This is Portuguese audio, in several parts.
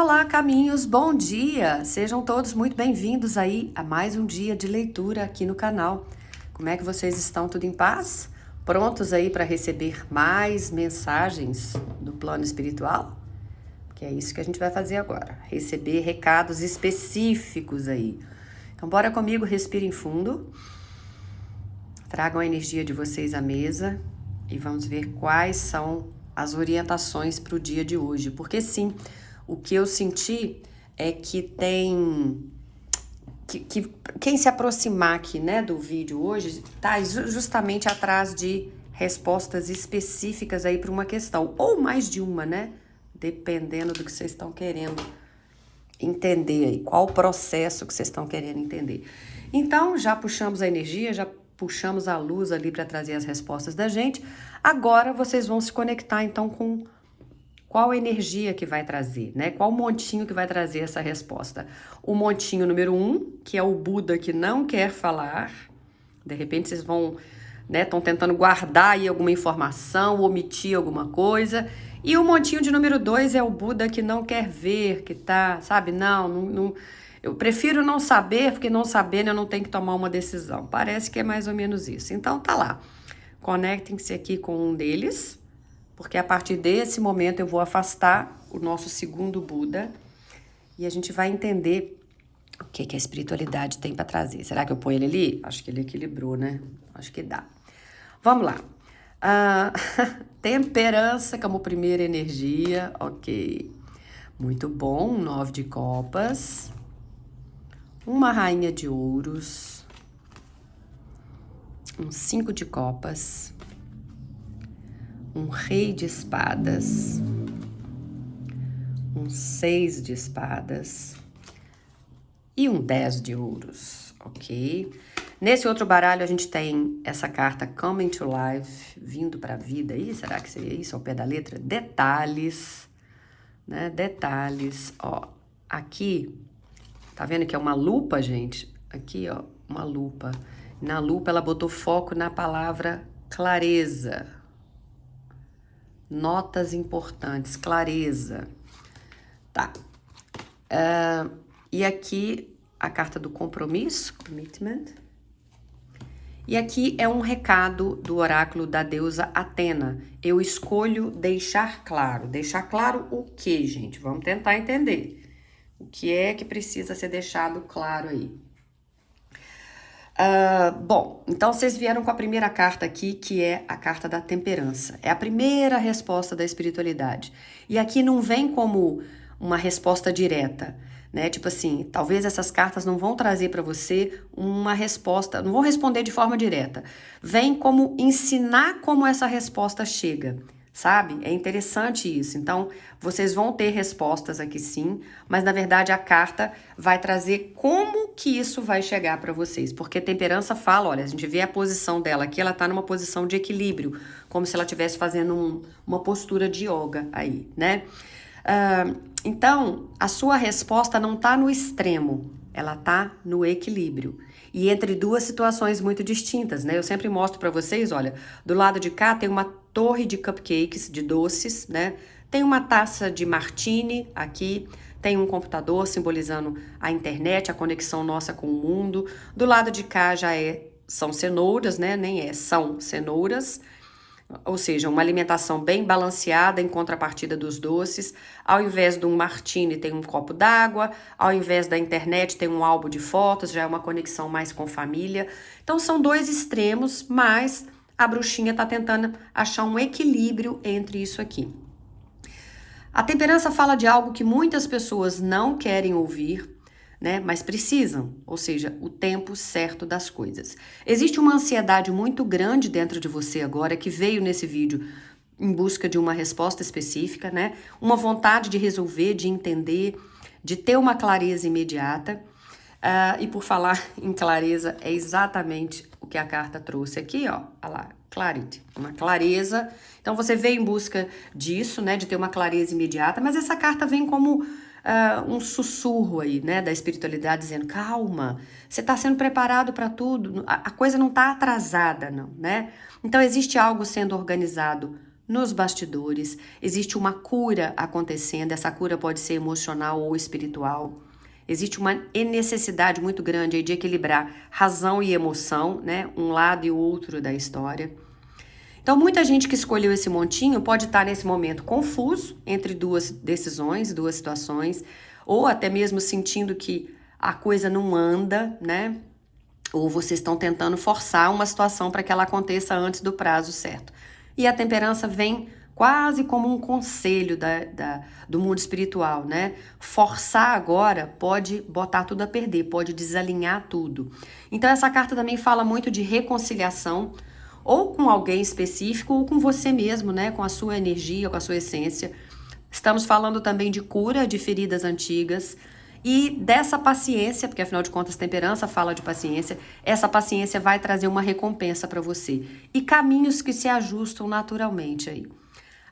Olá, caminhos, bom dia! Sejam todos muito bem-vindos aí a mais um dia de leitura aqui no canal. Como é que vocês estão? Tudo em paz? Prontos aí para receber mais mensagens do plano espiritual? Que é isso que a gente vai fazer agora, receber recados específicos aí. Então bora comigo, respirem fundo, tragam a energia de vocês à mesa e vamos ver quais são as orientações para o dia de hoje, porque sim, o que eu senti é que tem quem se aproximar aqui, né, do vídeo hoje, tá justamente atrás de respostas específicas aí para uma questão, ou mais de uma, né, dependendo do que vocês estão querendo entender aí, qual o processo que vocês estão querendo entender. Então, já puxamos a energia, já puxamos a luz ali para trazer as respostas da gente. Agora vocês vão se conectar então com qual energia que vai trazer, né? Qual montinho que vai trazer essa resposta? O montinho número 1, que é o Buda que não quer falar. De repente vocês vão, né, estão tentando guardar aí alguma informação, omitir alguma coisa. E o montinho de número 2 é o Buda que não quer ver, que tá, sabe? Não, eu prefiro não saber, porque não sabendo eu não tenho que tomar uma decisão. Parece que é mais ou menos isso. Então tá lá. Conectem-se aqui com um deles, porque a partir desse momento eu vou afastar o nosso segundo Buda e a gente vai entender o que a espiritualidade tem para trazer. Será que eu ponho ele ali? Acho que ele equilibrou, né? Acho que dá. Vamos lá. Temperança como primeira energia, ok. Muito bom, 9 de copas. Uma rainha de ouros. Um 5 de copas. Um rei de espadas, um 6 de espadas e um 10 de ouros, ok? Nesse outro baralho a gente tem essa carta Coming to Life, vindo para a vida. Ih, será que seria isso ao pé da letra? Detalhes, né? Detalhes, ó. Aqui, tá vendo que é uma lupa, gente? Aqui, ó, uma lupa. Na lupa ela botou foco na palavra clareza. Notas importantes, clareza. Tá. E aqui a carta do compromisso, commitment. E aqui é um recado do oráculo da deusa Atena. Eu escolho deixar claro. Deixar claro o que, gente? Vamos tentar entender. O que é que precisa ser deixado claro aí? Bom, então vocês vieram com a primeira carta aqui, que é a carta da temperança. É a primeira resposta da espiritualidade. E aqui não vem como uma resposta direta, né? Tipo assim, talvez essas cartas não vão trazer para você uma resposta, não vão responder de forma direta. Vem como ensinar como essa resposta chega. Sabe? É interessante isso. Então, vocês vão ter respostas aqui sim, mas na verdade a carta vai trazer como que isso vai chegar para vocês. Porque temperança fala, olha, a gente vê a posição dela aqui, ela tá numa posição de equilíbrio, como se ela estivesse fazendo uma postura de yoga aí, né? Então, a sua resposta não tá no extremo, ela tá no equilíbrio. E entre duas situações muito distintas, né? Eu sempre mostro para vocês, olha, do lado de cá tem uma torre de cupcakes, de doces, né? Tem uma taça de martini aqui, tem um computador simbolizando a internet, a conexão nossa com o mundo. Do lado de cá são cenouras, né? São cenouras. Ou seja, uma alimentação bem balanceada em contrapartida dos doces. Ao invés de um martini tem um copo d'água, ao invés da internet tem um álbum de fotos, já é uma conexão mais com família. Então são dois extremos, mas a bruxinha está tentando achar um equilíbrio entre isso aqui. A temperança fala de algo que muitas pessoas não querem ouvir, né, mas precisam, ou seja, o tempo certo das coisas. Existe uma ansiedade muito grande dentro de você agora que veio nesse vídeo em busca de uma resposta específica, né? Uma vontade de resolver, de entender, de ter uma clareza imediata. E por falar em clareza, é exatamente o que a carta trouxe aqui, ó. Olha lá, clarity, uma clareza. Então você veio em busca disso, né? De ter uma clareza imediata, mas essa carta vem como um sussurro aí, né, da espiritualidade dizendo, calma, você está sendo preparado para tudo, a coisa não está atrasada, não, né? Então existe algo sendo organizado nos bastidores, existe uma cura acontecendo, essa cura pode ser emocional ou espiritual. Existe uma necessidade muito grande aí de equilibrar razão e emoção, né? Um lado e o outro da história. Então, muita gente que escolheu esse montinho pode estar nesse momento confuso entre duas decisões, duas situações, ou até mesmo sentindo que a coisa não anda, né? Ou vocês estão tentando forçar uma situação para que ela aconteça antes do prazo certo. E a temperança vem quase como um conselho do mundo espiritual, né? Forçar agora pode botar tudo a perder, pode desalinhar tudo. Então essa carta também fala muito de reconciliação, ou com alguém específico, ou com você mesmo, né? Com a sua energia, com a sua essência. Estamos falando também de cura de feridas antigas, e dessa paciência, porque afinal de contas temperança fala de paciência, essa paciência vai trazer uma recompensa para você. E caminhos que se ajustam naturalmente aí.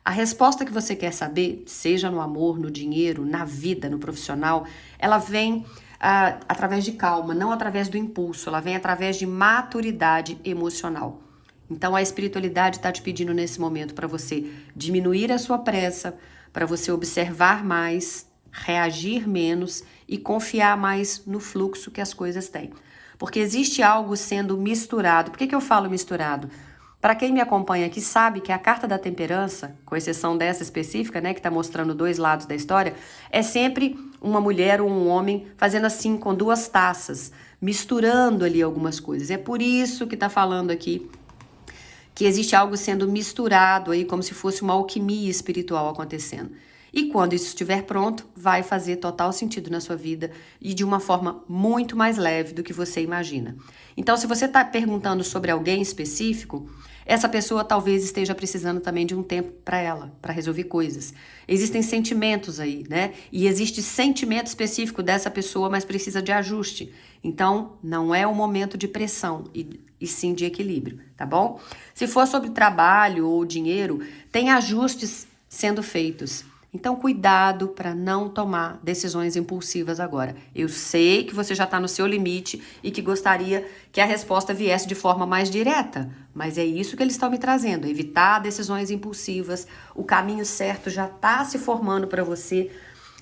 A resposta que você quer saber, seja no amor, no dinheiro, na vida, no profissional, ela vem através de calma, não através do impulso, ela vem através de maturidade emocional. Então a espiritualidade está te pedindo nesse momento para você diminuir a sua pressa, para você observar mais, reagir menos e confiar mais no fluxo que as coisas têm. Porque existe algo sendo misturado. Por que eu falo misturado? Para quem me acompanha aqui sabe que a carta da temperança, com exceção dessa específica, né, que está mostrando dois lados da história, é sempre uma mulher ou um homem fazendo assim com duas taças, misturando ali algumas coisas. É por isso que está falando aqui que existe algo sendo misturado aí, como se fosse uma alquimia espiritual acontecendo. E quando isso estiver pronto, vai fazer total sentido na sua vida e de uma forma muito mais leve do que você imagina. Então, se você está perguntando sobre alguém específico, essa pessoa talvez esteja precisando também de um tempo para ela, para resolver coisas. Existem sentimentos aí, né? E existe sentimento específico dessa pessoa, mas precisa de ajuste. Então, não é o momento de pressão e sim de equilíbrio, tá bom? Se for sobre trabalho ou dinheiro, tem ajustes sendo feitos. Então, cuidado para não tomar decisões impulsivas agora. Eu sei que você já está no seu limite e que gostaria que a resposta viesse de forma mais direta, mas é isso que eles estão me trazendo, evitar decisões impulsivas. O caminho certo já está se formando para você,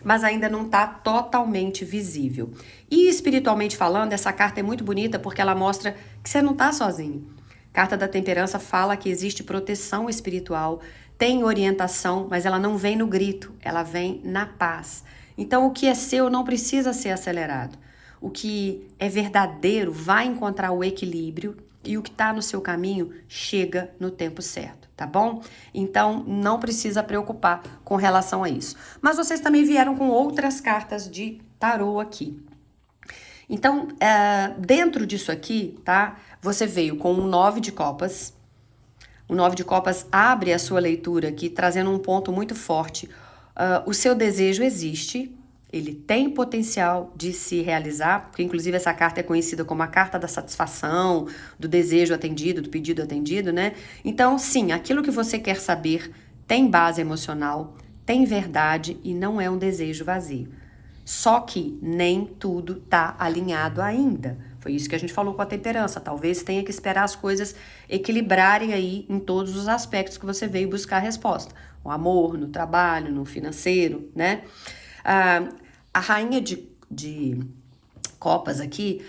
mas ainda não está totalmente visível. E espiritualmente falando, essa carta é muito bonita porque ela mostra que você não está sozinho. Carta da Temperança fala que existe proteção espiritual, tem orientação, mas ela não vem no grito, ela vem na paz. Então, o que é seu não precisa ser acelerado. O que é verdadeiro vai encontrar o equilíbrio e o que está no seu caminho chega no tempo certo, tá bom? Então, não precisa preocupar com relação a isso. Mas vocês também vieram com outras cartas de tarô aqui. Então, dentro disso aqui, tá? Você veio com um 9 de copas. O 9 de copas abre a sua leitura aqui, trazendo um ponto muito forte. O seu desejo existe, ele tem potencial de se realizar, porque inclusive essa carta é conhecida como a carta da satisfação, do desejo atendido, do pedido atendido, né? Então, sim, aquilo que você quer saber tem base emocional, tem verdade e não é um desejo vazio. Só que nem tudo tá alinhado ainda. Foi isso que a gente falou com a temperança. Talvez tenha que esperar as coisas equilibrarem aí em todos os aspectos que você veio buscar a resposta. O amor, no trabalho, no financeiro, né? A rainha de copas aqui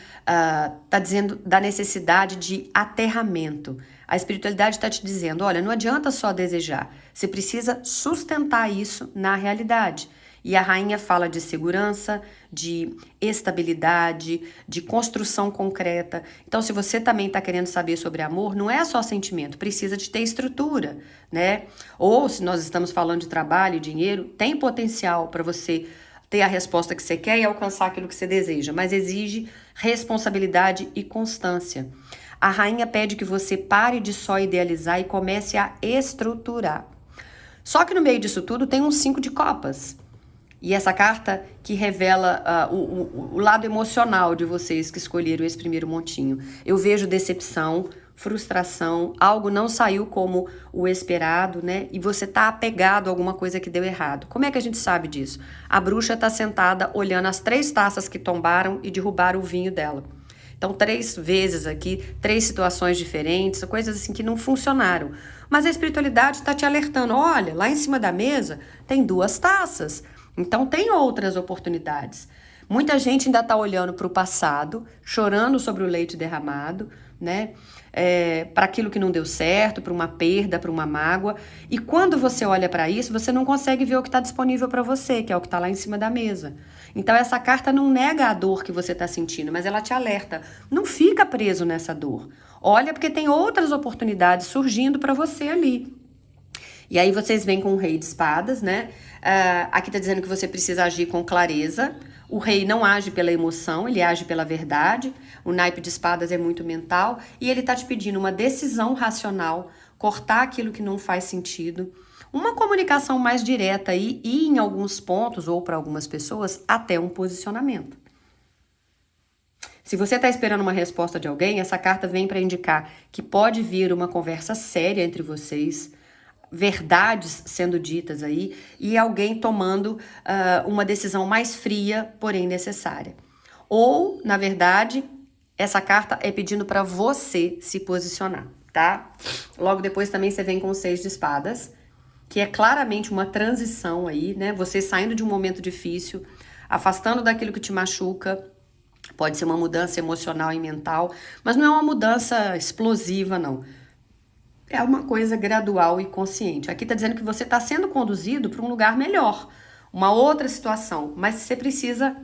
tá dizendo da necessidade de aterramento. A espiritualidade está te dizendo, olha, não adianta só desejar. Você precisa sustentar isso na realidade. E a rainha fala de segurança, de estabilidade, de construção concreta. Então, se você também está querendo saber sobre amor, não é só sentimento, precisa de ter estrutura, né? Ou, se nós estamos falando de trabalho e dinheiro, tem potencial para você ter a resposta que você quer e alcançar aquilo que você deseja, mas exige responsabilidade e constância. A rainha pede que você pare de só idealizar e comece a estruturar. Só que no meio disso tudo tem um 5 de copas. E essa carta que revela o lado emocional de vocês que escolheram esse primeiro montinho. Eu vejo decepção, frustração, algo não saiu como o esperado, né? E você tá apegado a alguma coisa que deu errado. Como é que a gente sabe disso? A bruxa tá sentada olhando as 3 taças que tombaram e derrubaram o vinho dela. Então, 3 vezes aqui, 3 situações diferentes, coisas assim que não funcionaram. Mas a espiritualidade está te alertando, olha, lá em cima da mesa tem 2 taças, então tem outras oportunidades. Muita gente ainda está olhando para o passado, chorando sobre o leite derramado, né? Para aquilo que não deu certo, para uma perda, para uma mágoa. E quando você olha para isso, você não consegue ver o que está disponível para você, que é o que está lá em cima da mesa. Então essa carta não nega a dor que você está sentindo, mas ela te alerta. Não fica preso nessa dor. Olha, porque tem outras oportunidades surgindo para você ali. E aí vocês vêm com o Rei de Espadas, né? Aqui tá dizendo que você precisa agir com clareza. O rei não age pela emoção, ele age pela verdade. O naipe de espadas é muito mental. E ele tá te pedindo uma decisão racional, cortar aquilo que não faz sentido. Uma comunicação mais direta aí e em alguns pontos, ou para algumas pessoas, até um posicionamento. Se você está esperando uma resposta de alguém, essa carta vem para indicar que pode vir uma conversa séria entre vocês, verdades sendo ditas aí e alguém tomando uma decisão mais fria, porém necessária. Ou, na verdade, essa carta é pedindo para você se posicionar, tá? Logo depois também você vem com o 6 de espadas, que é claramente uma transição aí, né? Você saindo de um momento difícil, afastando daquilo que te machuca. Pode ser uma mudança emocional e mental, mas não é uma mudança explosiva, não. É uma coisa gradual e consciente. Aqui está dizendo que você está sendo conduzido para um lugar melhor, uma outra situação, mas você precisa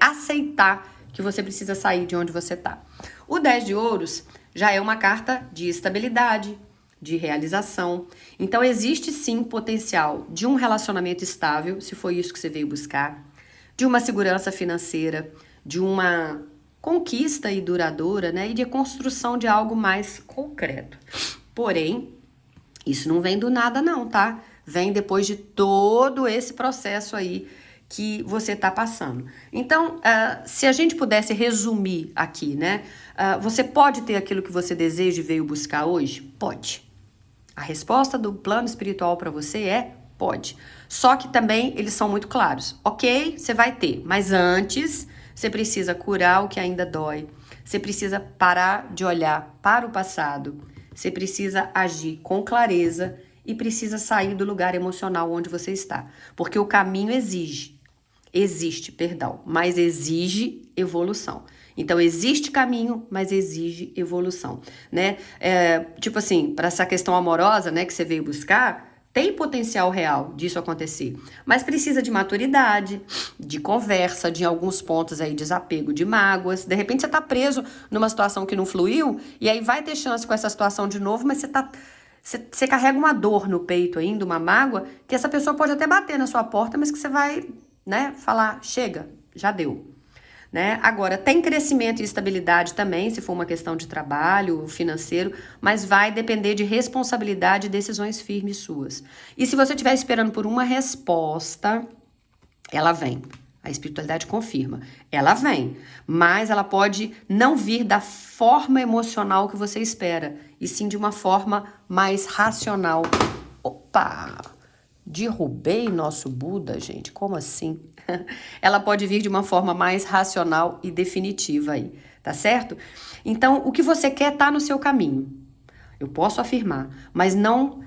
aceitar que você precisa sair de onde você está. O 10 de ouros já é uma carta de estabilidade, de realização. Então existe sim potencial de um relacionamento estável, se foi isso que você veio buscar, de uma segurança financeira, de uma conquista e duradoura, né? E de construção de algo mais concreto. Porém, isso não vem do nada não, tá? Vem depois de todo esse processo aí que você tá passando. Então, se a gente pudesse resumir aqui, né? Você pode ter aquilo que você deseja e veio buscar hoje? Pode. A resposta do plano espiritual para você é pode. Só que também eles são muito claros. Ok, você vai ter, mas antes você precisa curar o que ainda dói. Você precisa parar de olhar para o passado. Você precisa agir com clareza e precisa sair do lugar emocional onde você está. Porque o caminho mas exige evolução. Então, existe caminho, mas exige evolução, né? Tipo assim, para essa questão amorosa, né, que você veio buscar, tem potencial real disso acontecer, mas precisa de maturidade, de conversa, de alguns pontos aí, desapego de mágoas. De repente você tá preso numa situação que não fluiu, e aí vai ter chance com essa situação de novo, mas você carrega uma dor no peito ainda, uma mágoa, que essa pessoa pode até bater na sua porta, mas que você vai, né, falar, chega, já deu. Né? Agora, tem crescimento e estabilidade também, se for uma questão de trabalho, financeiro, mas vai depender de responsabilidade e decisões firmes suas. E se você estiver esperando por uma resposta, ela vem. A espiritualidade confirma. Ela vem, mas ela pode não vir da forma emocional que você espera, e sim de uma forma mais racional. Opa! Derrubei nosso Buda, gente? Como assim? Ela pode vir de uma forma mais racional e definitiva aí, tá certo? Então, o que você quer tá no seu caminho. Eu posso afirmar, mas não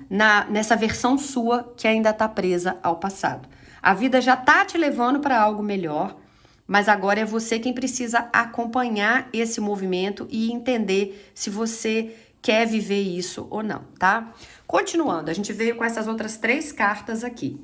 nessa versão sua que ainda tá presa ao passado. A vida já tá te levando para algo melhor, mas agora é você quem precisa acompanhar esse movimento e entender se você quer viver isso ou não, tá? Continuando, a gente veio com essas outras 3 cartas aqui.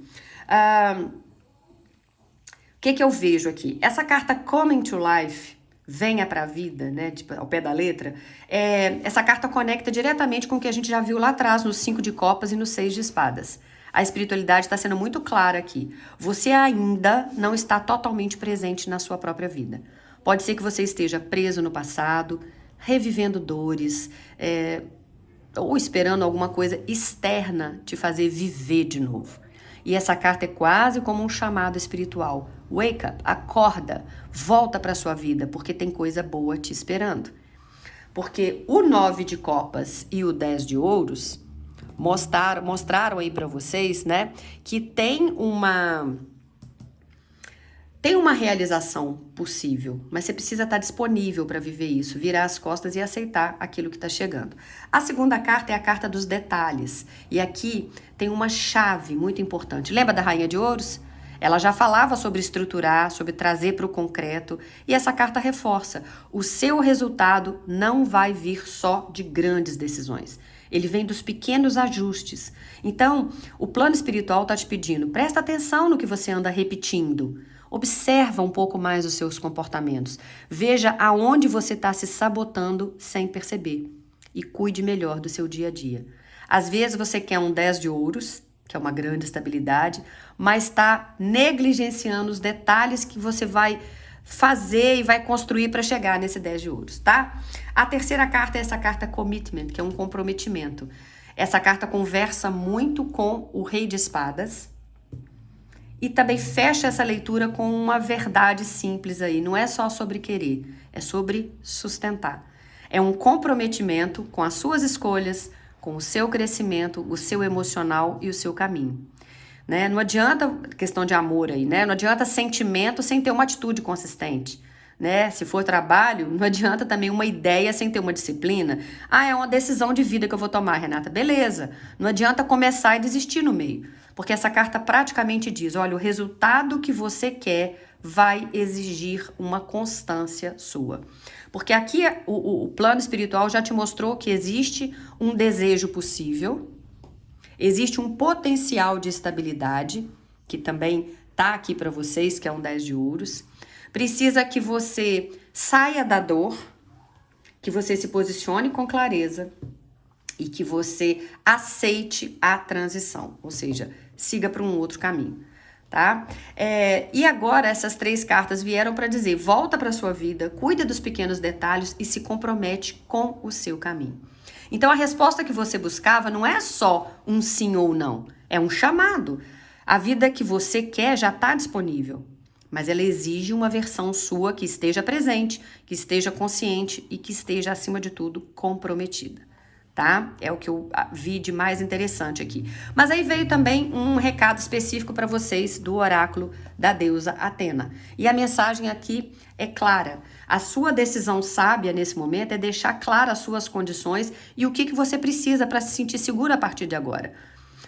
O que eu vejo aqui? Essa carta Coming to Life, venha pra vida, né? Tipo, ao pé da letra. Essa carta conecta diretamente com o que a gente já viu lá atrás, no 5 de copas e no 6 de espadas. A espiritualidade está sendo muito clara aqui. Você ainda não está totalmente presente na sua própria vida. Pode ser que você esteja preso no passado, revivendo dores, ou esperando alguma coisa externa te fazer viver de novo. E essa carta é quase como um chamado espiritual. Wake up, acorda, volta para sua vida, porque tem coisa boa te esperando. Porque o 9 de copas e o 10 de ouros mostraram aí para vocês, né, que tem Tem uma realização possível, mas você precisa estar disponível para viver isso, virar as costas e aceitar aquilo que está chegando. A segunda carta é a carta dos detalhes. E aqui tem uma chave muito importante. Lembra da Rainha de Ouros? Ela já falava sobre estruturar, sobre trazer para o concreto. E essa carta reforça. O seu resultado não vai vir só de grandes decisões. Ele vem dos pequenos ajustes. Então, o plano espiritual está te pedindo, presta atenção no que você anda repetindo. Observa um pouco mais os seus comportamentos. Veja aonde você está se sabotando sem perceber. E cuide melhor do seu dia a dia. Às vezes você quer um 10 de ouros, que é uma grande estabilidade, mas está negligenciando os detalhes que você vai fazer e vai construir para chegar nesse 10 de ouros, tá? A terceira carta é essa carta commitment, que é um comprometimento. Essa carta conversa muito com o Rei de Espadas, e também fecha essa leitura com uma verdade simples aí. Não é só sobre querer, é sobre sustentar. É um comprometimento com as suas escolhas, com o seu crescimento, o seu emocional e o seu caminho. Né? Não adianta questão de amor aí, né? Não adianta sentimento sem ter uma atitude consistente. Né? Se for trabalho, não adianta também uma ideia sem ter uma disciplina. Ah, é uma decisão de vida que eu vou tomar, Renata. Beleza. Não adianta começar e desistir no meio. Porque essa carta praticamente diz, olha, o resultado que você quer vai exigir uma constância sua. Porque aqui o plano espiritual já te mostrou que existe um desejo possível, existe um potencial de estabilidade, que também tá aqui para vocês, que é um 10 de ouros. Precisa que você saia da dor, que você se posicione com clareza e que você aceite a transição, ou seja, siga para um outro caminho, tá? E agora essas 3 cartas vieram para dizer, volta para sua vida, cuida dos pequenos detalhes e se compromete com o seu caminho. Então a resposta que você buscava não é só um sim ou não, é um chamado. A vida que você quer já está disponível, mas ela exige uma versão sua que esteja presente, que esteja consciente e que esteja, acima de tudo, comprometida. Tá? É o que eu vi de mais interessante aqui. Mas aí veio também um recado específico para vocês do oráculo da deusa Atena. E a mensagem aqui é clara. A sua decisão sábia nesse momento é deixar claras as suas condições e o que você precisa para se sentir segura a partir de agora.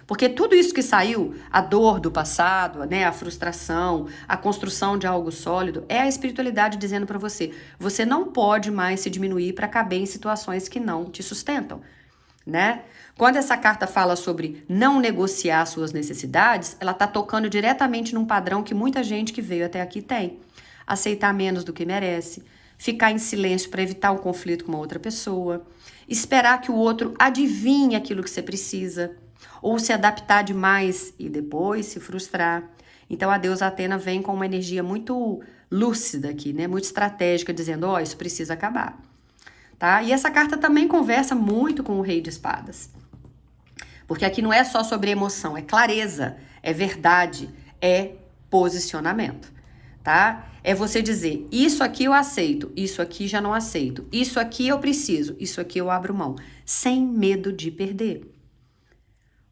Porque tudo isso que saiu, a dor do passado, né, a frustração, a construção de algo sólido, é a espiritualidade dizendo para você, você não pode mais se diminuir para caber em situações que não te sustentam. Né? Quando essa carta fala sobre não negociar suas necessidades, ela está tocando diretamente num padrão que muita gente que veio até aqui tem. Aceitar menos do que merece, ficar em silêncio para evitar um conflito com uma outra pessoa, esperar que o outro adivinhe aquilo que você precisa, ou se adaptar demais e depois se frustrar. Então a deusa Atena vem com uma energia muito lúcida aqui, né? Muito estratégica, dizendo, ó, isso precisa acabar. Tá? E essa carta também conversa muito com o Rei de Espadas. Porque aqui não é só sobre emoção, é clareza, é verdade, é posicionamento. Tá? É você dizer, isso aqui eu aceito, isso aqui já não aceito, isso aqui eu preciso, isso aqui eu abro mão, sem medo de perder.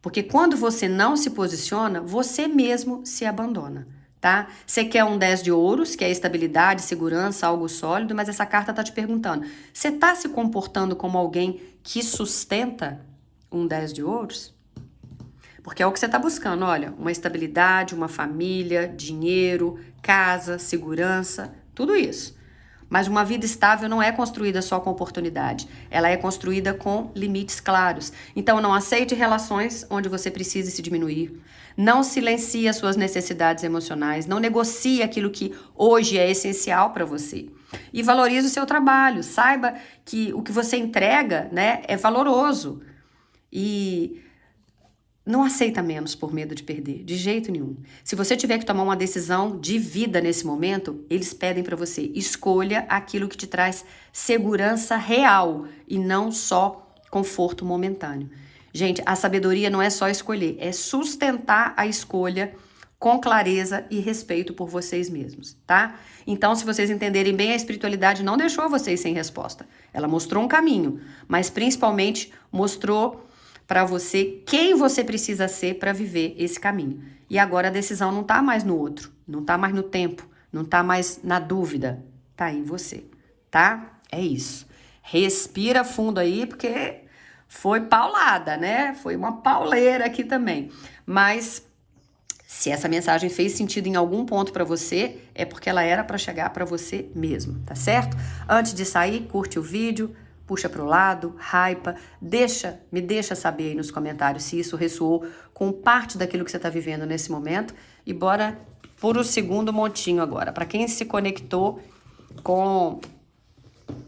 Porque quando você não se posiciona, você mesmo se abandona. Tá? Você quer um 10 de ouros, que é estabilidade, segurança, algo sólido, mas essa carta tá te perguntando, você tá se comportando como alguém que sustenta um 10 de ouros? Porque é o que você tá buscando, olha, uma estabilidade, uma família, dinheiro, casa, segurança, tudo isso. Mas uma vida estável não é construída só com oportunidade, ela é construída com limites claros. Então não aceite relações onde você precise se diminuir, não silencie as suas necessidades emocionais, não negocie aquilo que hoje é essencial para você. E valorize o seu trabalho, saiba que o que você entrega, né, é valoroso. E não aceita menos por medo de perder, de jeito nenhum. Se você tiver que tomar uma decisão de vida nesse momento, eles pedem para você, escolha aquilo que te traz segurança real e não só conforto momentâneo. Gente, a sabedoria não é só escolher, é sustentar a escolha com clareza e respeito por vocês mesmos, tá? Então, se vocês entenderem bem, a espiritualidade não deixou vocês sem resposta. Ela mostrou um caminho, mas principalmente mostrou para você quem você precisa ser para viver esse caminho. E agora a decisão não está mais no outro, não está mais no tempo, não tá mais na dúvida, tá em você, tá? É isso. Respira fundo aí, porque foi paulada, né? Foi uma pauleira aqui também. Mas se essa mensagem fez sentido em algum ponto pra você, é porque ela era pra chegar pra você mesmo, tá certo? Antes de sair, curte o vídeo, puxa pro lado, hypa, me deixa saber aí nos comentários se isso ressoou com parte daquilo que você tá vivendo nesse momento. E bora por o segundo montinho agora. Pra quem se conectou com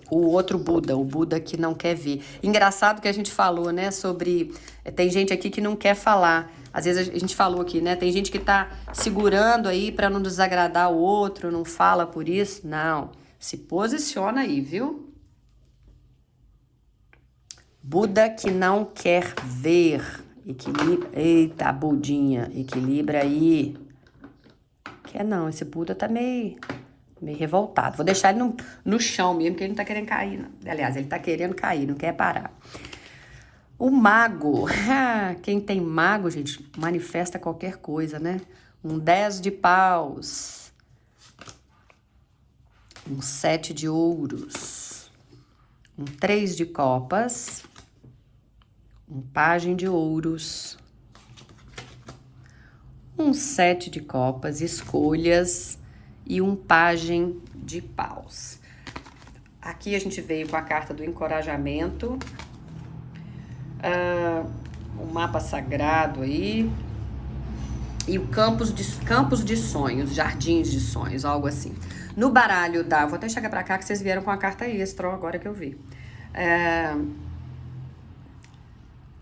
o outro Buda, o Buda que não quer ver. Engraçado que a gente falou, né, sobre... Tem gente aqui que não quer falar. Às vezes a gente falou aqui, né, tem gente que tá segurando aí pra não desagradar o outro, não fala por isso. Não, se posiciona aí, viu? Buda que não quer ver. Equilibra... Eita, Budinha, equilibra aí. Quer não, esse Buda tá meio revoltado. Vou deixar ele no chão mesmo, porque ele não tá querendo cair, não. Aliás, ele tá querendo cair, não quer parar. O mago. Quem tem mago, gente, manifesta qualquer coisa, né? Um 10 de paus. Um 7 de ouros. Um 3 de copas. Um pajem de ouros. Um 7 de copas, escolhas. E um pajem de paus. Aqui a gente veio com a carta do encorajamento. O mapa sagrado aí. E o campos de sonhos, jardins de sonhos, algo assim. No baralho da... Vou até chegar pra cá que vocês vieram com a carta extra, ó, agora que eu vi.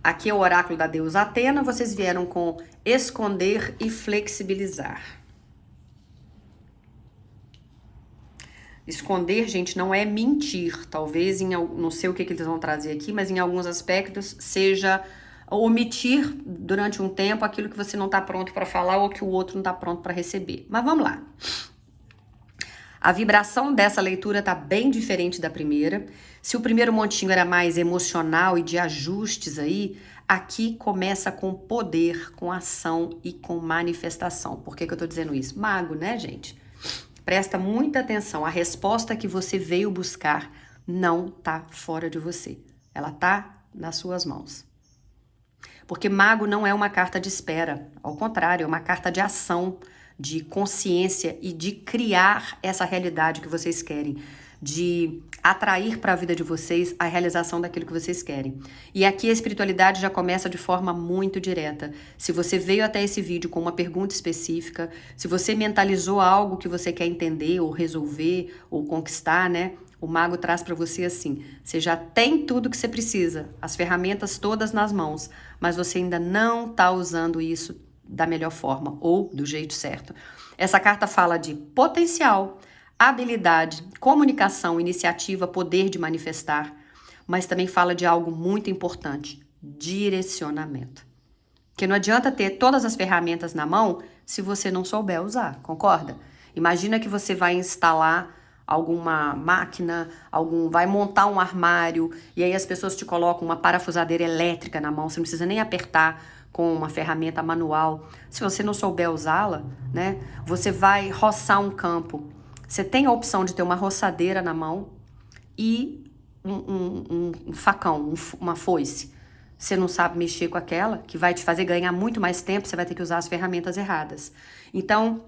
Aqui é o oráculo da deusa Atena, vocês vieram com esconder e flexibilizar. Esconder, gente, não é mentir. Talvez, não sei o que eles vão trazer aqui, mas em alguns aspectos seja omitir durante um tempo aquilo que você não está pronto para falar ou que o outro não está pronto para receber. Mas vamos lá. A vibração dessa leitura tá bem diferente da primeira. Se o primeiro montinho era mais emocional e de ajustes aí, aqui começa com poder, com ação e com manifestação. Por que eu tô dizendo isso? Mago, né, gente? Presta muita atenção, a resposta que você veio buscar não tá fora de você. Ela tá nas suas mãos. Porque mago não é uma carta de espera, ao contrário, é uma carta de ação, de consciência e de criar essa realidade que vocês querem, de atrair para a vida de vocês a realização daquilo que vocês querem. E aqui a espiritualidade já começa de forma muito direta. Se você veio até esse vídeo com uma pergunta específica, se você mentalizou algo que você quer entender ou resolver ou conquistar, né? O mago traz para você assim, você já tem tudo que você precisa, as ferramentas todas nas mãos, mas você ainda não está usando isso da melhor forma ou do jeito certo. Essa carta fala de potencial, habilidade, comunicação, iniciativa, poder de manifestar, mas também fala de algo muito importante, direcionamento. Porque não adianta ter todas as ferramentas na mão se você não souber usar, concorda? Imagina que você vai instalar alguma máquina, vai montar um armário, e aí as pessoas te colocam uma parafusadeira elétrica na mão, você não precisa nem apertar com uma ferramenta manual. Se você não souber usá-la, né, você vai roçar um campo. Você tem a opção de ter uma roçadeira na mão e um facão, uma foice. Você não sabe mexer com aquela, que vai te fazer ganhar muito mais tempo, você vai ter que usar as ferramentas erradas. Então,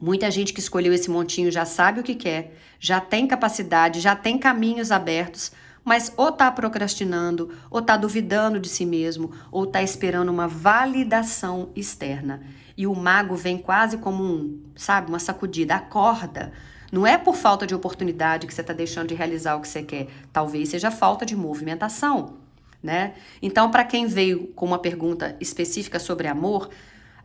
muita gente que escolheu esse montinho já sabe o que quer, já tem capacidade, já tem caminhos abertos, mas ou tá procrastinando, ou tá duvidando de si mesmo, ou tá esperando uma validação externa. E o mago vem quase como uma sacudida. Acorda. Não é por falta de oportunidade que você tá deixando de realizar o que você quer. Talvez seja falta de movimentação, né? Então, para quem veio com uma pergunta específica sobre amor,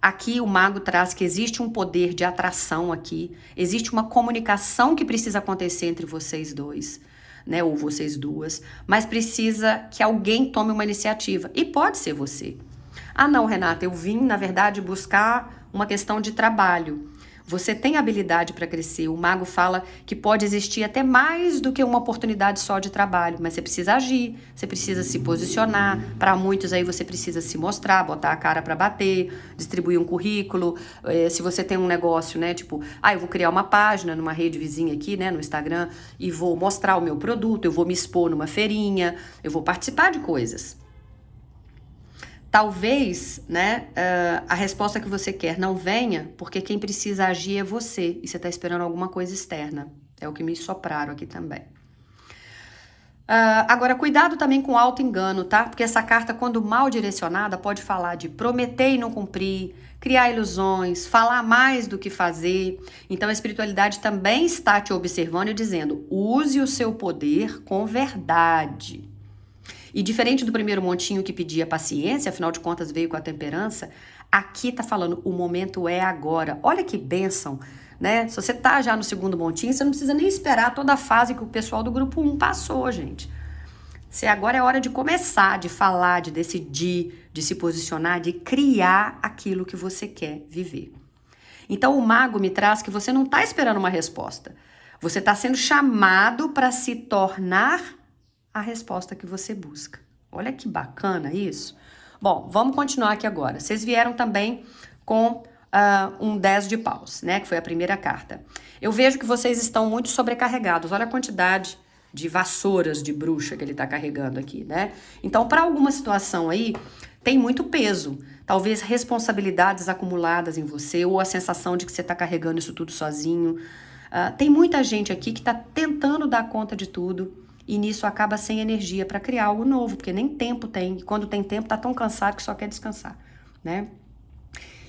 aqui o mago traz que existe um poder de atração aqui, existe uma comunicação que precisa acontecer entre vocês dois, né, ou vocês duas, mas precisa que alguém tome uma iniciativa, e pode ser você. Ah não, Renata, eu vim, na verdade, buscar uma questão de trabalho. Você tem habilidade para crescer. O mago fala que pode existir até mais do que uma oportunidade só de trabalho, mas você precisa agir, você precisa se posicionar. Para muitos aí você precisa se mostrar, botar a cara para bater, distribuir um currículo. Se você tem um negócio, né, tipo, eu vou criar uma página numa rede vizinha aqui, né, no Instagram, e vou mostrar o meu produto, eu vou me expor numa feirinha, eu vou participar de coisas. Talvez, né, a resposta que você quer não venha, porque quem precisa agir é você, e você está esperando alguma coisa externa. É o que me sopraram aqui também. Agora, cuidado também com o auto-engano, tá? Porque essa carta, quando mal direcionada, pode falar de prometer e não cumprir, criar ilusões, falar mais do que fazer. Então, a espiritualidade também está te observando e dizendo, use o seu poder com verdade. E diferente do primeiro montinho que pedia paciência, afinal de contas veio com a temperança, aqui tá falando, o momento é agora. Olha que bênção, né? Se você tá já no segundo montinho, você não precisa nem esperar toda a fase que o pessoal do grupo 1 passou, gente. Você agora é hora de começar, de falar, de decidir, de se posicionar, de criar aquilo que você quer viver. Então o mago me traz que você não tá esperando uma resposta. Você tá sendo chamado para se tornar a resposta que você busca. Olha que bacana isso. Bom, vamos continuar aqui agora. Vocês vieram também com um 10 de paus, né? Que foi a primeira carta. Eu vejo que vocês estão muito sobrecarregados. Olha a quantidade de vassouras de bruxa que ele tá carregando aqui, né? Então, para alguma situação aí, tem muito peso. Talvez responsabilidades acumuladas em você ou a sensação de que você tá carregando isso tudo sozinho. Tem muita gente aqui que tá tentando dar conta de tudo. E nisso acaba sem energia para criar algo novo, porque nem tempo tem. E quando tem tempo, tá tão cansado que só quer descansar, né?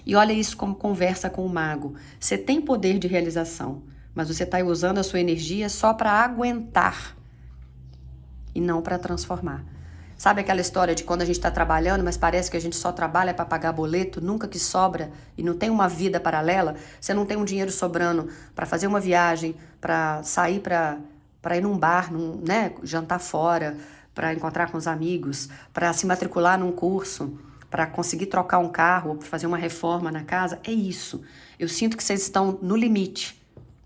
E olha isso como conversa com o mago. Você tem poder de realização, mas você tá usando a sua energia só para aguentar e não para transformar. Sabe aquela história de quando a gente tá trabalhando, mas parece que a gente só trabalha para pagar boleto, nunca que sobra e não tem uma vida paralela? Você não tem um dinheiro sobrando para fazer uma viagem, para sair para ir num bar, né, jantar fora, para encontrar com os amigos, para se matricular num curso, para conseguir trocar um carro, para fazer uma reforma na casa. É isso. Eu sinto que vocês estão no limite,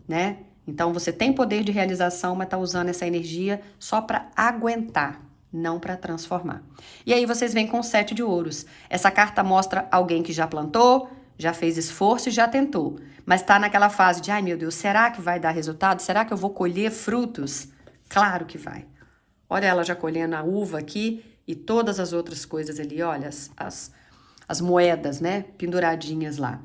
né? Então você tem poder de realização, mas está usando essa energia só para aguentar, não para transformar. E aí vocês vêm com o 7 de ouros. Essa carta mostra alguém que já plantou, já fez esforço e já tentou, mas tá naquela fase de, ai meu Deus, será que vai dar resultado? Será que eu vou colher frutos? Claro que vai. Olha ela já colhendo a uva aqui e todas as outras coisas ali, olha, as moedas, né, penduradinhas lá.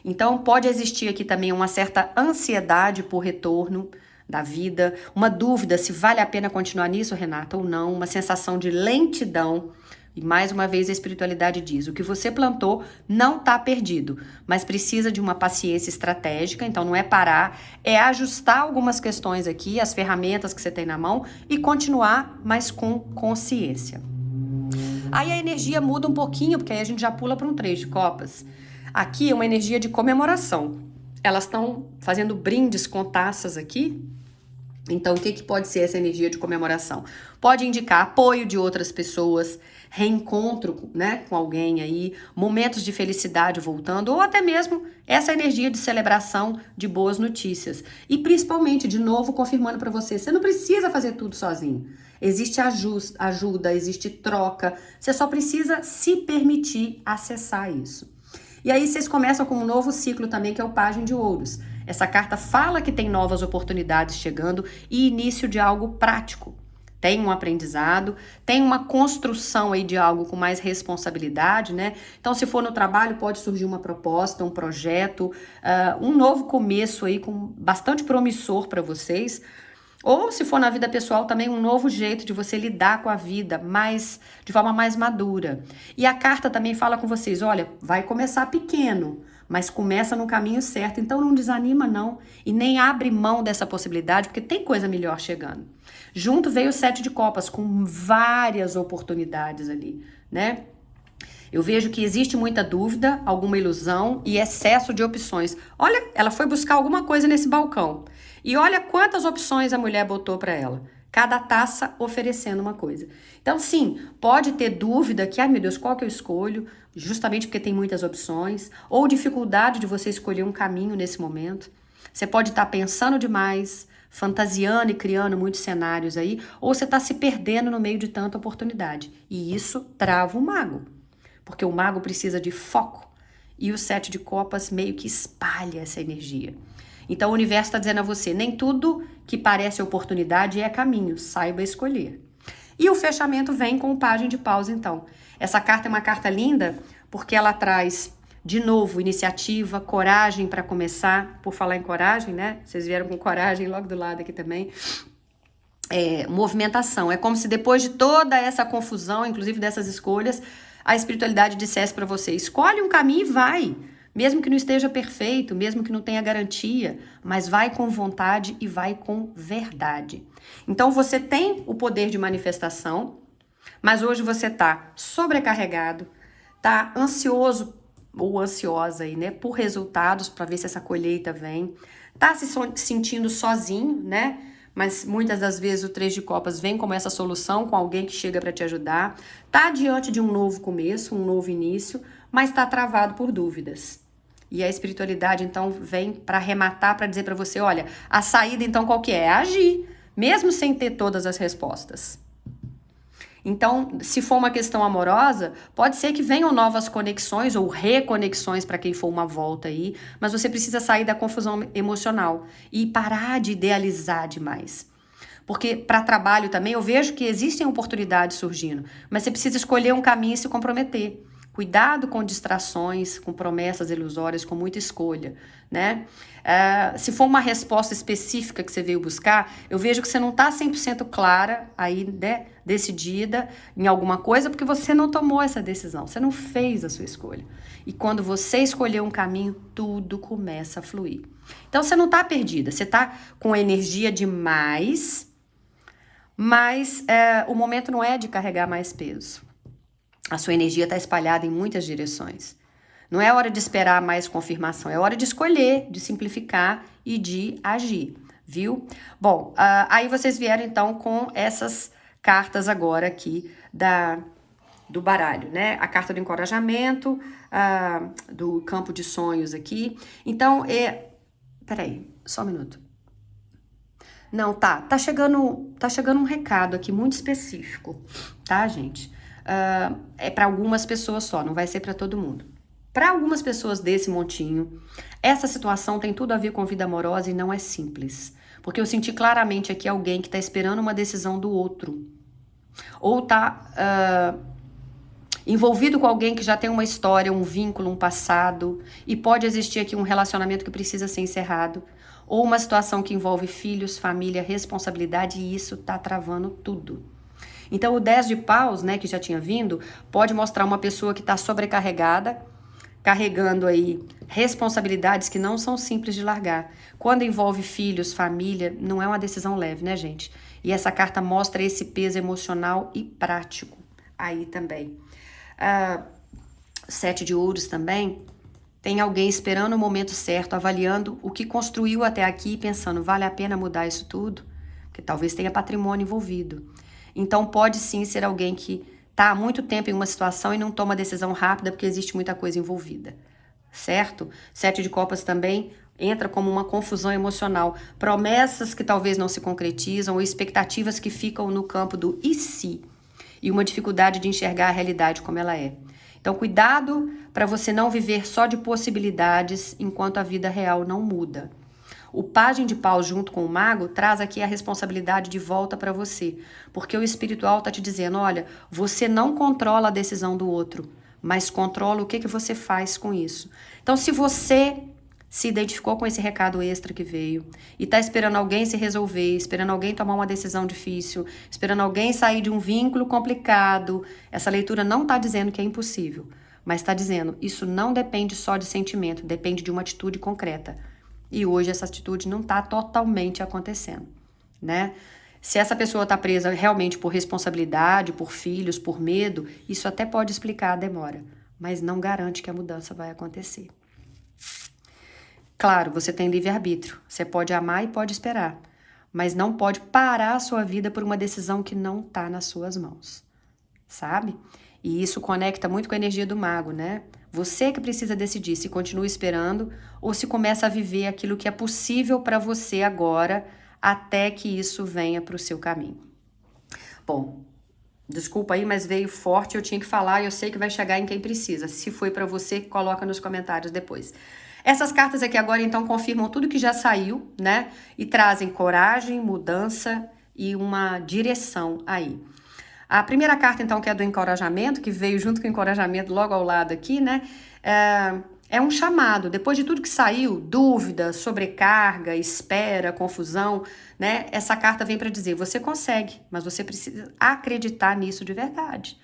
Então pode existir aqui também uma certa ansiedade por retorno da vida, uma dúvida se vale a pena continuar nisso, Renata, ou não, uma sensação de lentidão. E mais uma vez a espiritualidade diz, o que você plantou não está perdido, mas precisa de uma paciência estratégica, então não é parar, é ajustar algumas questões aqui, as ferramentas que você tem na mão e continuar, mas com consciência. Aí a energia muda um pouquinho, porque aí a gente já pula para um 3 de copas. Aqui é uma energia de comemoração. Elas estão fazendo brindes com taças aqui. Então, o que pode ser essa energia de comemoração? Pode indicar apoio de outras pessoas, reencontro, né, com alguém aí, momentos de felicidade voltando, ou até mesmo essa energia de celebração de boas notícias. E principalmente, de novo, confirmando para você não precisa fazer tudo sozinho. Existe ajuda, existe troca, você só precisa se permitir acessar isso. E aí vocês começam com um novo ciclo também, que é o Pajem de Ouros. Essa carta fala que tem novas oportunidades chegando e início de algo prático. Tem um aprendizado, tem uma construção aí de algo com mais responsabilidade, né? Então, se for no trabalho, pode surgir uma proposta, um projeto, um novo começo aí com bastante promissor para vocês. Ou, se for na vida pessoal, também um novo jeito de você lidar com a vida de forma mais madura. E a carta também fala com vocês, olha, vai começar pequeno, mas começa no caminho certo, então não desanima não, e nem abre mão dessa possibilidade, porque tem coisa melhor chegando. Junto veio o 7 de copas, com várias oportunidades ali, né? Eu vejo que existe muita dúvida, alguma ilusão e excesso de opções. Olha, ela foi buscar alguma coisa nesse balcão, e olha quantas opções a mulher botou para ela. Cada taça oferecendo uma coisa. Então, sim, pode ter dúvida que, ai meu Deus, qual que eu escolho? Justamente porque tem muitas opções. Ou dificuldade de você escolher um caminho nesse momento. Você pode estar pensando demais, fantasiando e criando muitos cenários aí, ou você está se perdendo no meio de tanta oportunidade. E isso trava o mago. Porque o mago precisa de foco. E o 7 de copas meio que espalha essa energia. Então o universo está dizendo a você, nem tudo que parece oportunidade é caminho, saiba escolher. E o fechamento vem com o Pagem de Paus, então. Essa carta é uma carta linda, porque ela traz, de novo, iniciativa, coragem para começar. Por falar em coragem, né? Vocês vieram com coragem logo do lado aqui também. Movimentação. É como se depois de toda essa confusão, inclusive dessas escolhas, a espiritualidade dissesse para você, escolhe um caminho e vai. Mesmo que não esteja perfeito, mesmo que não tenha garantia, mas vai com vontade e vai com verdade. Então você tem o poder de manifestação, mas hoje você tá sobrecarregado, tá ansioso ou ansiosa aí, né, por resultados para ver se essa colheita vem, tá se sentindo sozinho, né? Mas muitas das vezes o 3 de copas vem como essa solução, com alguém que chega para te ajudar, tá diante de um novo começo, um novo início, mas tá travado por dúvidas. E a espiritualidade, então, vem para arrematar, para dizer para você, olha, a saída, então, qual que é? É agir, mesmo sem ter todas as respostas. Então, se for uma questão amorosa, pode ser que venham novas conexões ou reconexões para quem for uma volta aí, mas você precisa sair da confusão emocional e parar de idealizar demais. Porque para trabalho também eu vejo que existem oportunidades surgindo, mas você precisa escolher um caminho e se comprometer. Cuidado com distrações, com promessas ilusórias, com muita escolha, né? Se for uma resposta específica que você veio buscar, eu vejo que você não está 100% clara aí, né, decidida em alguma coisa, porque você não tomou essa decisão, você não fez a sua escolha. E quando você escolheu um caminho, tudo começa a fluir. Então você não está perdida, você está com energia demais, mas o momento não é de carregar mais peso. A sua energia está espalhada em muitas direções. Não é hora de esperar mais confirmação, é hora de escolher, de simplificar e de agir, viu? Bom, aí vocês vieram então com essas cartas agora aqui do baralho, né? A carta do encorajamento, do campo de sonhos aqui. Então, peraí, só um minuto. Não, tá chegando um recado aqui muito específico, tá, gente? É para algumas pessoas só, não vai ser para todo mundo. Para algumas pessoas desse montinho, essa situação tem tudo a ver com vida amorosa e não é simples. Porque eu senti claramente aqui alguém que está esperando uma decisão do outro. Ou tá envolvido com alguém que já tem uma história, um vínculo, um passado. E pode existir aqui um relacionamento que precisa ser encerrado. Ou uma situação que envolve filhos, família, responsabilidade, e isso tá travando tudo. Então o 10 de paus, né, que já tinha vindo, pode mostrar uma pessoa que está sobrecarregada, carregando aí responsabilidades que não são simples de largar. Quando envolve filhos, família, não é uma decisão leve, né, gente? E essa carta mostra esse peso emocional e prático aí também. 7 de ouros também, tem alguém esperando o momento certo, avaliando o que construiu até aqui e pensando, vale a pena mudar isso tudo? Porque talvez tenha patrimônio envolvido. Então pode sim ser alguém que está há muito tempo em uma situação e não toma decisão rápida porque existe muita coisa envolvida, certo? 7 de copas também entra como uma confusão emocional. Promessas que talvez não se concretizam ou expectativas que ficam no campo do e se. E uma dificuldade de enxergar a realidade como ela é. Então cuidado para você não viver só de possibilidades enquanto a vida real não muda. O Pagem de Paus junto com o Mago traz aqui a responsabilidade de volta para você. Porque o espiritual está te dizendo, olha, você não controla a decisão do outro, mas controla o que você faz com isso. Então, se você se identificou com esse recado extra que veio e está esperando alguém se resolver, esperando alguém tomar uma decisão difícil, esperando alguém sair de um vínculo complicado, essa leitura não está dizendo que é impossível, mas está dizendo, isso não depende só de sentimento, depende de uma atitude concreta. E hoje essa atitude não está totalmente acontecendo, né? Se essa pessoa está presa realmente por responsabilidade, por filhos, por medo, isso até pode explicar a demora, mas não garante que a mudança vai acontecer. Claro, você tem livre-arbítrio, você pode amar e pode esperar, mas não pode parar a sua vida por uma decisão que não tá nas suas mãos, sabe? E isso conecta muito com a energia do mago, né? Você que precisa decidir se continua esperando ou se começa a viver aquilo que é possível para você agora, até que isso venha para o seu caminho. Bom, desculpa aí, mas veio forte, eu tinha que falar e eu sei que vai chegar em quem precisa. Se foi para você, coloca nos comentários depois. Essas cartas aqui agora, então, confirmam tudo que já saiu, né? E trazem coragem, mudança e uma direção aí. A primeira carta, então, que é do encorajamento, que veio junto com o encorajamento logo ao lado aqui, né? É um chamado. Depois de tudo que saiu, dúvida, sobrecarga, espera, confusão, né? Essa carta vem para dizer, você consegue, mas você precisa acreditar nisso de verdade.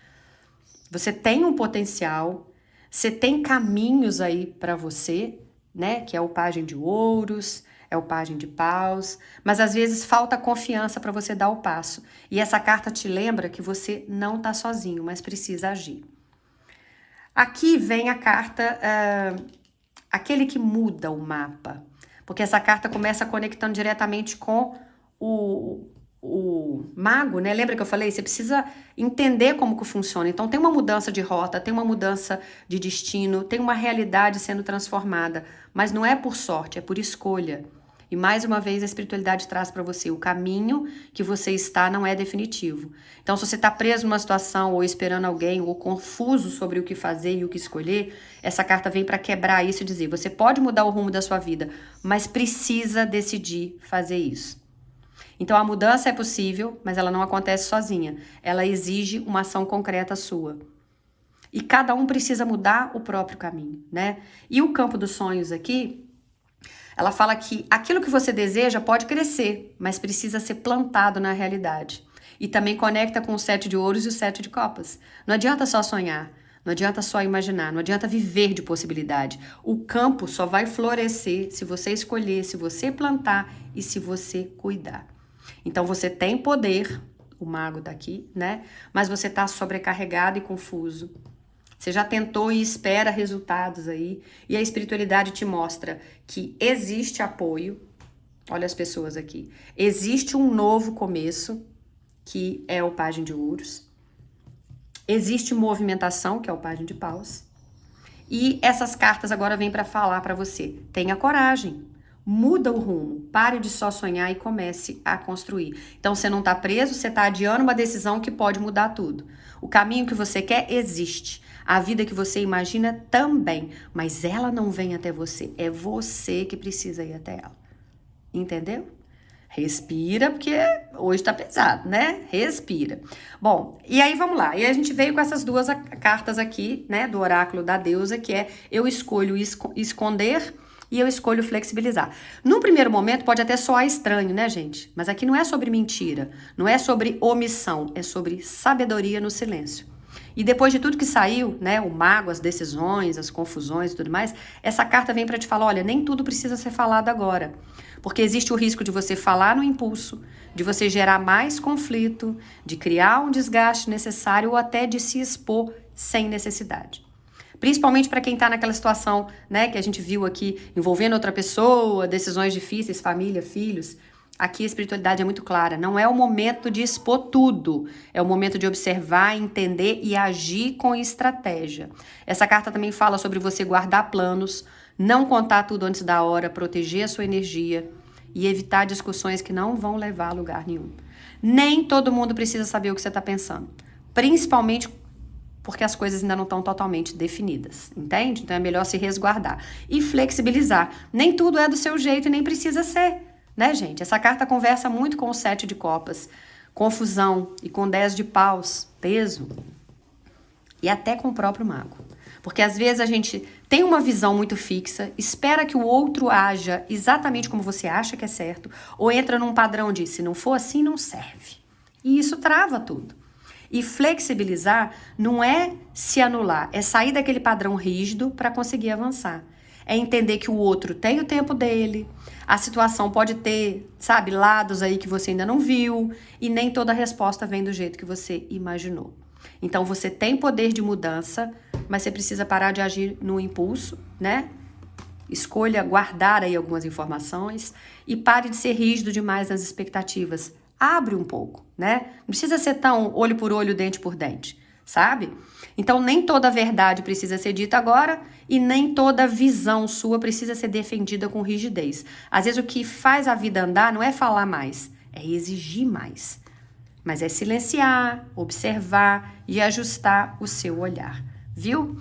Você tem um potencial, você tem caminhos aí para você, né? Que é o Pajem de Ouros, é o Pajem de Paus, mas às vezes falta confiança para você dar o passo. E essa carta te lembra que você não está sozinho, mas precisa agir. Aqui vem a carta, aquele que muda o mapa, porque essa carta começa conectando diretamente com o mago, né? Lembra que eu falei? Você precisa entender como que funciona. Então tem uma mudança de rota, tem uma mudança de destino, tem uma realidade sendo transformada, mas não é por sorte, é por escolha. E mais uma vez a espiritualidade traz para você o caminho que você está não é definitivo. Então se você está preso numa situação ou esperando alguém ou confuso sobre o que fazer e o que escolher, essa carta vem para quebrar isso e dizer, você pode mudar o rumo da sua vida, mas precisa decidir fazer isso. Então a mudança é possível, mas ela não acontece sozinha. Ela exige uma ação concreta sua. E cada um precisa mudar o próprio caminho, né? E o campo dos sonhos aqui, ela fala que aquilo que você deseja pode crescer, mas precisa ser plantado na realidade. E também conecta com o 7 de ouros e o 7 de copas. Não adianta só sonhar, não adianta só imaginar, não adianta viver de possibilidade. O campo só vai florescer se você escolher, se você plantar e se você cuidar. Então você tem poder, o mago daqui, né? Mas você está sobrecarregado e confuso. Você já tentou e espera resultados aí. E a espiritualidade te mostra que existe apoio. Olha as pessoas aqui. Existe um novo começo, que é o Pajem de Ouros. Existe movimentação, que é o Pajem de Paus. E essas cartas agora vêm para falar para você. Tenha coragem. Muda o rumo. Pare de só sonhar e comece a construir. Então você não está preso, você está adiando uma decisão que pode mudar tudo. O caminho que você quer existe. A vida que você imagina também, mas ela não vem até você, é você que precisa ir até ela. Entendeu? Respira, porque hoje tá pesado, né? Respira. Bom, e aí vamos lá. E a gente veio com essas duas cartas aqui, né, do oráculo da deusa, que é eu escolho esconder e eu escolho flexibilizar. No primeiro momento pode até soar estranho, né, gente? Mas aqui não é sobre mentira, não é sobre omissão, é sobre sabedoria no silêncio. E depois de tudo que saiu, né, o mago, as decisões, as confusões e tudo mais, essa carta vem para te falar, olha, nem tudo precisa ser falado agora. Porque existe o risco de você falar no impulso, de você gerar mais conflito, de criar um desgaste necessário ou até de se expor sem necessidade. Principalmente para quem está naquela situação, né, que a gente viu aqui, envolvendo outra pessoa, decisões difíceis, família, filhos. Aqui a espiritualidade é muito clara, não é o momento de expor tudo, é o momento de observar, entender e agir com estratégia. Essa carta também fala sobre você guardar planos, não contar tudo antes da hora, proteger a sua energia e evitar discussões que não vão levar a lugar nenhum. Nem todo mundo precisa saber o que você está pensando, principalmente porque as coisas ainda não estão totalmente definidas, entende? Então é melhor se resguardar e flexibilizar. Nem tudo é do seu jeito e nem precisa ser. Né, gente? Essa carta conversa muito com o 7 de copas, confusão, e com 10 de paus, peso, e até com o próprio mago. Porque às vezes a gente tem uma visão muito fixa, espera que o outro haja exatamente como você acha que é certo, ou entra num padrão de se não for assim, não serve. E isso trava tudo. E flexibilizar não é se anular, é sair daquele padrão rígido para conseguir avançar. É entender que o outro tem o tempo dele, a situação pode ter, sabe, lados aí que você ainda não viu, e nem toda resposta vem do jeito que você imaginou. Então você tem poder de mudança, mas você precisa parar de agir no impulso, né? Escolha guardar aí algumas informações e pare de ser rígido demais nas expectativas. Abre um pouco, né? Não precisa ser tão olho por olho, dente por dente, sabe? Então, nem toda verdade precisa ser dita agora e nem toda visão sua precisa ser defendida com rigidez. Às vezes, o que faz a vida andar não é falar mais, é exigir mais. Mas é silenciar, observar e ajustar o seu olhar, viu?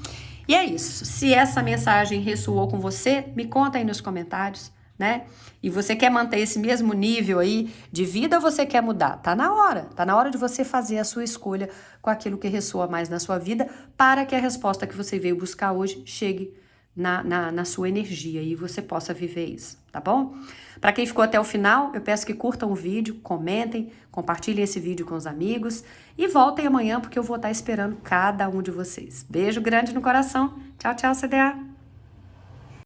E é isso. Se essa mensagem ressoou com você, me conta aí nos comentários, né? E você quer manter esse mesmo nível aí de vida ou você quer mudar? Tá na hora de você fazer a sua escolha com aquilo que ressoa mais na sua vida para que a resposta que você veio buscar hoje chegue na sua energia e você possa viver isso, tá bom? Para quem ficou até o final, eu peço que curtam o vídeo, comentem, compartilhem esse vídeo com os amigos e voltem amanhã porque eu vou estar esperando cada um de vocês. Beijo grande no coração. Tchau, tchau, CDA!